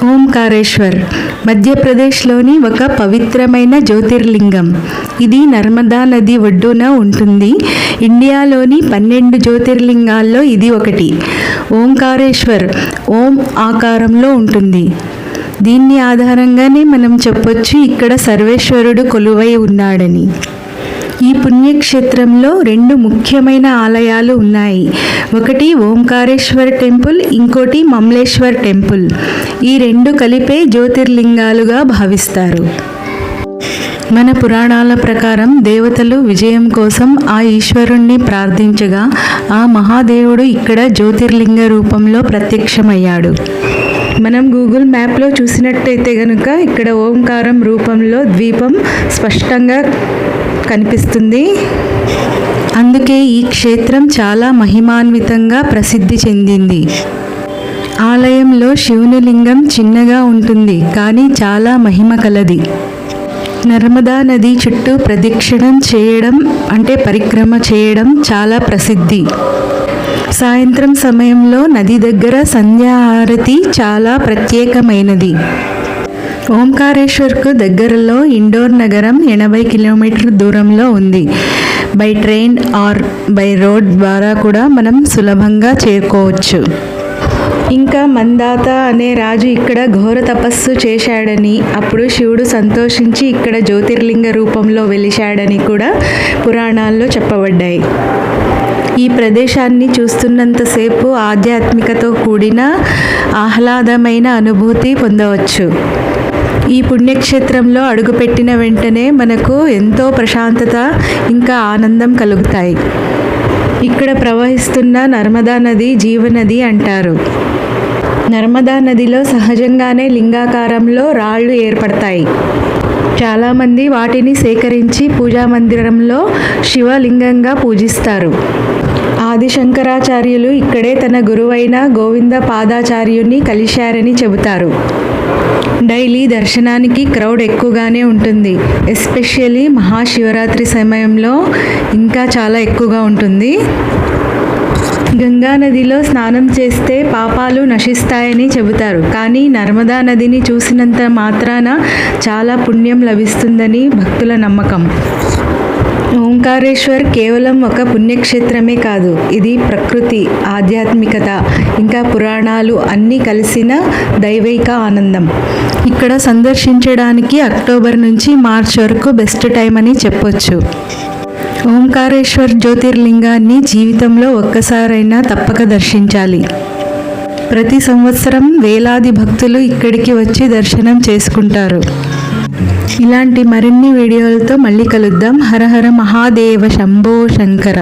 ఓంకారేశ్వర్ మధ్యప్రదేశ్లోని ఒక పవిత్రమైన జ్యోతిర్లింగం. ఇది నర్మదా నది ఒడ్డున ఉంటుంది. ఇండియాలోని 12 జ్యోతిర్లింగాల్లో ఇది ఒకటి. ఓంకారేశ్వర్ ఓం ఆకారంలో ఉంటుంది. దీన్ని ఆధారంగానే మనం చెప్పొచ్చు ఇక్కడ సర్వేశ్వరుడు కొలువై ఉన్నాడని. ఈ పుణ్యక్షేత్రంలో 2 ముఖ్యమైన ఆలయాలు ఉన్నాయి. ఒకటి ఓంకారేశ్వర్ టెంపుల్, ఇంకోటి మమలేశ్వర్ టెంపుల్. ఈ 2 కలిపే జ్యోతిర్లింగాలుగా భావిస్తారు. మన పురాణాల ప్రకారం దేవతలు విజయం కోసం ఆ ఈశ్వరుణ్ణి ప్రార్థించగా ఆ మహాదేవుడు ఇక్కడ జ్యోతిర్లింగ రూపంలో ప్రత్యక్షమయ్యాడు. మనం గూగుల్ మ్యాప్లో చూసినట్టయితే కనుక ఇక్కడ ఓంకారం రూపంలో ద్వీపం స్పష్టంగా కనిపిస్తుంది. అందుకే ఈ క్షేత్రం చాలా మహిమాన్వితంగా ప్రసిద్ధి చెందింది. ఆలయంలో శివుని లింగం చిన్నగా ఉంటుంది, కానీ చాలా మహిమ కలది. నర్మదా నది చుట్టూ ప్రదక్షిణం చేయడం అంటే పరిక్రమ చేయడం చాలా ప్రసిద్ధి. సాయంత్రం సమయంలో నది దగ్గర సంధ్యాహారతి చాలా ప్రత్యేకమైనది. ఓంకారేశ్వర్కు దగ్గరలో ఇండోర్ నగరం 80 కిలోమీటర్ల దూరంలో ఉంది. By train or by road ద్వారా కూడా మనం సులభంగా చేరుకోవచ్చు. ఇంకా మందాత అనే రాజు ఇక్కడ ఘోర తపస్సు చేశాడని, అప్పుడు శివుడు సంతోషించి ఇక్కడ జ్యోతిర్లింగ రూపంలో వెలిశాడని కూడా పురాణాల్లో చెప్పబడ్డాయి. ఈ ప్రదేశాన్ని చూస్తున్నంతసేపు ఆధ్యాత్మికతో కూడిన ఆహ్లాదమైన అనుభూతి పొందవచ్చు. ఈ పుణ్యక్షేత్రంలో అడుగుపెట్టిన వెంటనే మనకు ఎంతో ప్రశాంతత ఇంకా ఆనందం కలుగుతాయి. ఇక్కడ ప్రవహిస్తున్న నర్మదా నది జీవనది అంటారు. నర్మదా నదిలో సహజంగానే లింగాకారంలో రాళ్ళు ఏర్పడతాయి. చాలామంది వాటిని సేకరించి పూజా మందిరంలో శివలింగంగా పూజిస్తారు. ఆది శంకరాచార్యులు ఇక్కడే తన గురువైన గోవింద పాదాచార్యుని కలిశారని చెబుతారు. డైలీ దర్శనానికి క్రౌడ్ ఎక్కువగానే ఉంటుంది. ఎస్పెషల్లీ మహాశివరాత్రి సమయంలో ఇంకా చాలా ఎక్కువగా ఉంటుంది. గంగా నదిలో స్నానం చేస్తే పాపాలు నశిస్తాయని చెబుతారు, కానీ నర్మదా నదిని చూసినంత మాత్రాన చాలా పుణ్యం లభిస్తుందని భక్తుల నమ్మకం. ఓంకారేశ్వర్ కేవలం ఒక పుణ్యక్షేత్రమే కాదు, ఇది ప్రకృతి, ఆధ్యాత్మికత ఇంకా పురాణాలు అన్నీ కలిసిన దైవైక ఆనందం. ఇక్కడ సందర్శించడానికి అక్టోబర్ నుంచి మార్చ్ వరకు బెస్ట్ టైం అని చెప్పొచ్చు. ఓంకారేశ్వర్ జ్యోతిర్లింగాన్ని జీవితంలో ఒక్కసారైనా తప్పక దర్శించాలి. ప్రతి సంవత్సరం వేలాది భక్తులు ఇక్కడికి వచ్చి దర్శనం చేసుకుంటారు. ఇలాంటి మరిన్ని వీడియోలతో మళ్ళీ కలుద్దాం. హర హర మహాదేవ శంభో శంకర.